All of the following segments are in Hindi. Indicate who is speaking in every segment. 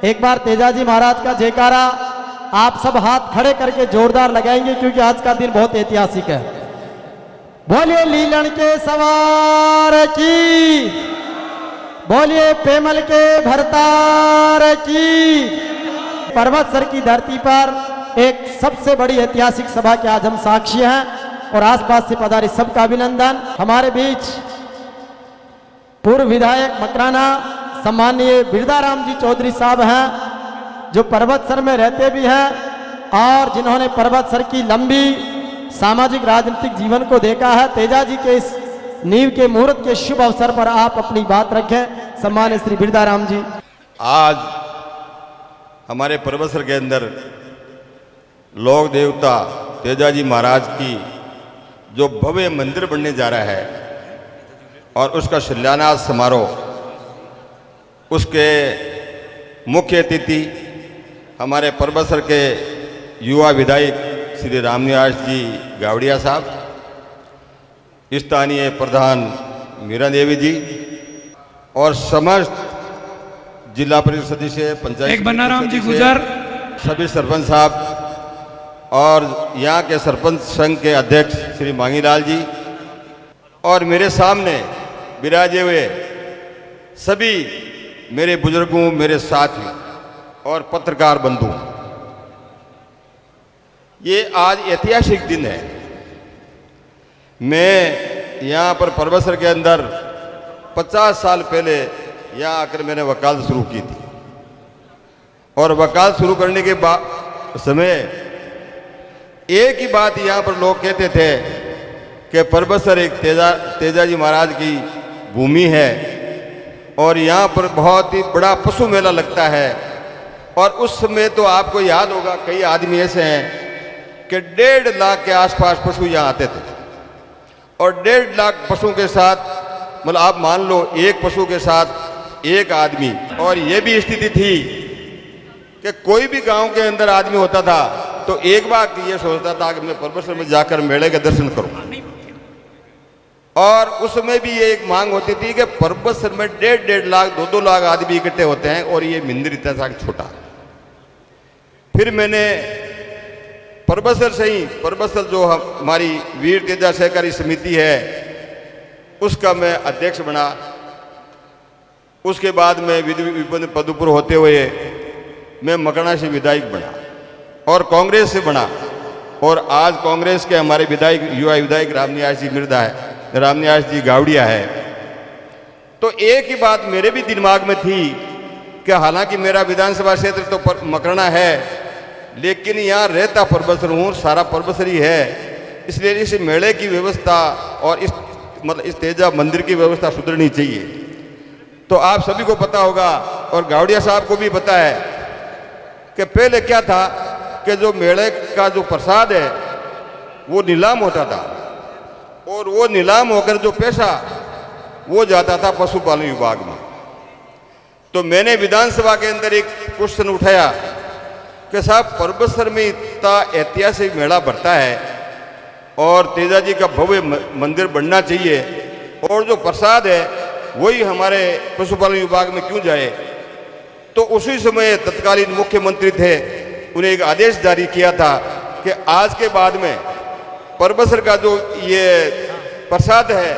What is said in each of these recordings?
Speaker 1: एक बार तेजाजी महाराज का जयकारा आप सब हाथ खड़े करके जोरदार लगाएंगे, क्योंकि आज का दिन बहुत ऐतिहासिक है। बोलिए लीलन के सवार की, बोलिए पेमल के भरतार की। पर्वतसर की धरती पर एक सबसे बड़ी ऐतिहासिक सभा के आज हम साक्षी हैं और आसपास से पधारे सबका अभिनंदन। हमारे बीच पूर्व विधायक मकराना सम्माननीय बिरदाराम जी चौधरी साहब हैं, जो पर्वतसर में रहते भी हैं और जिन्होंने पर्वतसर की लंबी सामाजिक राजनीतिक जीवन को देखा है। तेजाजी के इस नींव के मुहूर्त के शुभ अवसर पर आप अपनी बात रखें। सम्मानित श्री बिरदाराम जी।
Speaker 2: आज हमारे पर्वतसर के अंदर लोक देवता तेजाजी महाराज की जो भव्य मंदिर बनने जा रहा है और उसका शिलान्यास समारोह, उसके मुख्य अतिथि हमारे पर्वतसर के युवा विधायक श्री रामनिवास जी गावड़िया साहब, स्थानीय प्रधान मीरा देवी जी और समस्त जिला परिषद सदस्य, पंचायत
Speaker 3: बनाराम जी गुजर,
Speaker 2: सभी सरपंच साहब और यहाँ के सरपंच संघ के अध्यक्ष श्री मांगीलाल जी और मेरे सामने विराजे हुए सभी मेरे बुजुर्गों, मेरे साथी और पत्रकार बंधु, ये आज ऐतिहासिक दिन है। मैं यहाँ पर पर्वतसर के अंदर 50 साल पहले यहाँ आकर मैंने वकालत शुरू की थी और वकालत शुरू करने के बाद समय एक ही बात यहाँ पर लोग कहते थे कि पर्वतसर एक तेजाजी महाराज की भूमि है और यहाँ पर बहुत ही बड़ा पशु मेला लगता है। और उस समय तो आपको याद होगा, कई आदमी ऐसे हैं कि 1.5 लाख के आसपास पशु यहाँ आते थे और 1.5 लाख पशुओं के साथ, मतलब आप मान लो एक पशु के साथ एक आदमी। और ये भी स्थिति थी कि कोई भी गांव के अंदर आदमी होता था तो एक बार ये सोचता था कि मैं पर्वतसर में जाकर मेले के दर्शन करूं। और उसमें भी ये एक मांग होती थी कि पर्वतसर में 1.5 लाख 2-2 लाख आदमी इकट्ठे होते हैं और ये मंदिर इतना सा छोटा। फिर मैंने पर्वतसर से ही, पर्वतसर जो हमारी वीर तेजा सहकारी समिति है उसका मैं अध्यक्ष बना। उसके बाद में विभिन्न पदों पर होते हुए मैं मकराना से विधायक बना और कांग्रेस से बना और आज कांग्रेस के हमारे विधायक, युवा विधायक रामनिवास जी मिर्दा है, रामनिवास जी गावड़िया है। तो एक ही बात मेरे भी दिमाग में थी कि हालांकि मेरा विधानसभा क्षेत्र तो मकराना है, लेकिन यहाँ रहता पर्वतसर हूँ, सारा पर्वतसर ही है, इसलिए इस मेले की व्यवस्था और इस तेजा मंदिर की व्यवस्था सुधरनी चाहिए। तो आप सभी को पता होगा और गावड़िया साहब को भी पता है कि पहले क्या था कि जो मेले का जो प्रसाद है वो नीलाम होता था और वो नीलाम होकर जो पैसा वो जाता था पशुपालन विभाग में। तो मैंने विधानसभा के अंदर एक क्वेश्चन उठाया कि साहब पर्वतसर में इतना ऐतिहासिक मेला बढ़ता है और तेजाजी का भव्य मंदिर बनना चाहिए और जो प्रसाद है वही हमारे पशुपालन विभाग में क्यों जाए। तो उसी समय तत्कालीन मुख्यमंत्री थे, उन्हें एक आदेश जारी किया था कि आज के बाद में पर्वतसर का जो ये प्रसाद है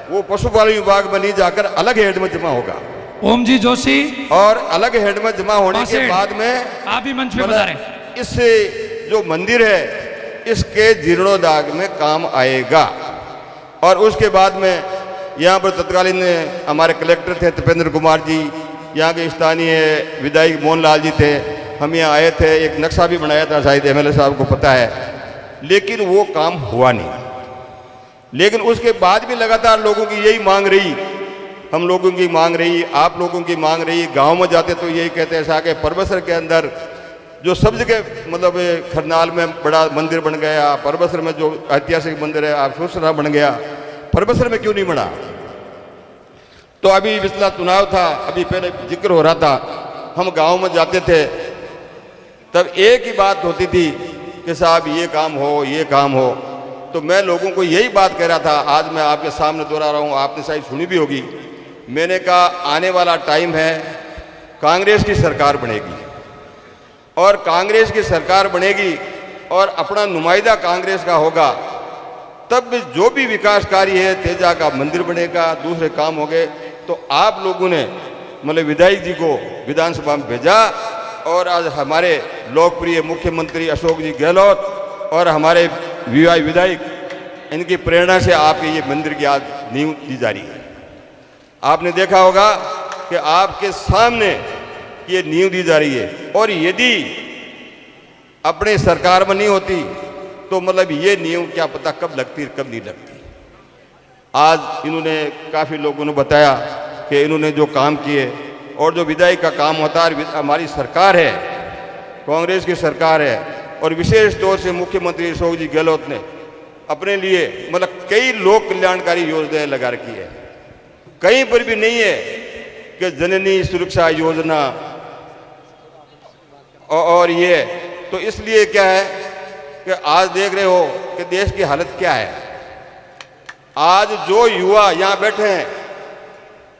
Speaker 2: वो पशुपालन विभाग में नहीं जाकर अलग हेड में जमा होगा।
Speaker 3: ओम जी जोशी,
Speaker 2: और अलग हेड में जमा होने के बाद में
Speaker 3: आप भी मंच पे बता रहे,
Speaker 2: इस जो मंदिर है इसके जीर्णोद्धार में काम आएगा। और उसके बाद में यहाँ पर तत्कालीन हमारे कलेक्टर थे तपेंद्र कुमार जी, यहाँ के स्थानीय विधायक मोहनलाल जी थे, हम यहाँ आए थे, एक नक्शा भी बनाया था, शायद एमएलए साहब को पता है, लेकिन वो काम हुआ नहीं। लेकिन उसके बाद भी लगातार लोगों की यही मांग रही, हम लोगों की मांग रही, आप लोगों की मांग रही। गांव में जाते तो यही कहते हैं कि पर्वतसर के अंदर जो सब जगह मतलब खरनाल में बड़ा मंदिर बन गया, पर्वतसर में जो ऐतिहासिक मंदिर है आप सोचना बन गया, पर्वतसर में क्यों नहीं बना। तो अभी पिछला चुनाव था, अभी पहले जिक्र हो रहा था, हम गांव में जाते थे तब एक ही बात होती थी कि साहब ये काम हो, ये काम हो। तो मैं लोगों को यही बात कह रहा था, आज मैं आपके सामने दोहरा रहा हूँ, आपने शायद सुनी भी होगी। मैंने कहा आने वाला टाइम है, कांग्रेस की सरकार बनेगी और कांग्रेस की सरकार बनेगी और अपना नुमाइंदा कांग्रेस का होगा, तब जो भी विकास कार्य है, तेजा का मंदिर बनेगा, दूसरे काम हो गए, तो आप लोगों ने मतलब विधायक जी को विधानसभा में भेजा और आज हमारे लोकप्रिय मुख्यमंत्री अशोक जी गहलोत और हमारे विधायक, इनकी प्रेरणा से आपके ये मंदिर की आज नींव दी जा रही है। आपने देखा होगा कि आपके सामने ये नींव दी जा रही है और यदि अपने सरकार में नहीं होती तो मतलब ये नींव क्या पता कब लगती कब नहीं लगती। आज इन्होंने काफ़ी लोगों ने बताया कि इन्होंने जो काम किए और जो विधायक का काम होता है, हमारी सरकार है, कांग्रेस की सरकार है और विशेष तौर से मुख्यमंत्री अशोक जी गहलोत ने अपने लिए मतलब कई लोक कल्याणकारी योजनाएं लगा रखी है। कहीं पर भी नहीं है कि जननी सुरक्षा योजना और ये, तो इसलिए क्या है कि आज देख रहे हो कि देश की हालत क्या है। आज जो युवा यहाँ बैठे हैं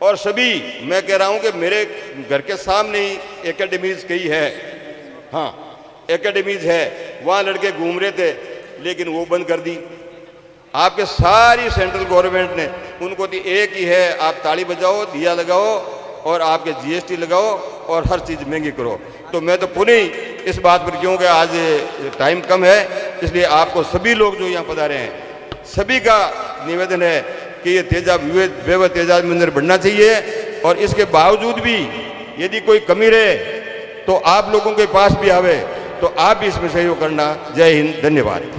Speaker 2: और सभी, मैं कह रहा हूँ कि मेरे घर के सामने ही एकेडमीज कई है, हाँ एकेडमीज है, वहाँ लड़के घूम रहे थे लेकिन वो बंद कर दी। आपके सारी सेंट्रल गवर्नमेंट ने उनको दी एक ही है, आप ताली बजाओ, दिया लगाओ और आपके जीएसटी लगाओ और हर चीज़ महंगी करो। तो मैं तो पूरी इस बात पर, क्योंकि आज टाइम कम है इसलिए आपको सभी लोग जो यहाँ पधारे हैं सभी का निवेदन है कि ये तेजा वैभव तेजा मंदिर बनना चाहिए और इसके बावजूद भी यदि कोई कमी रहे तो आप लोगों के पास भी आवे, तो आप भी इसमें सहयोग करना। जय हिंद, धन्यवाद।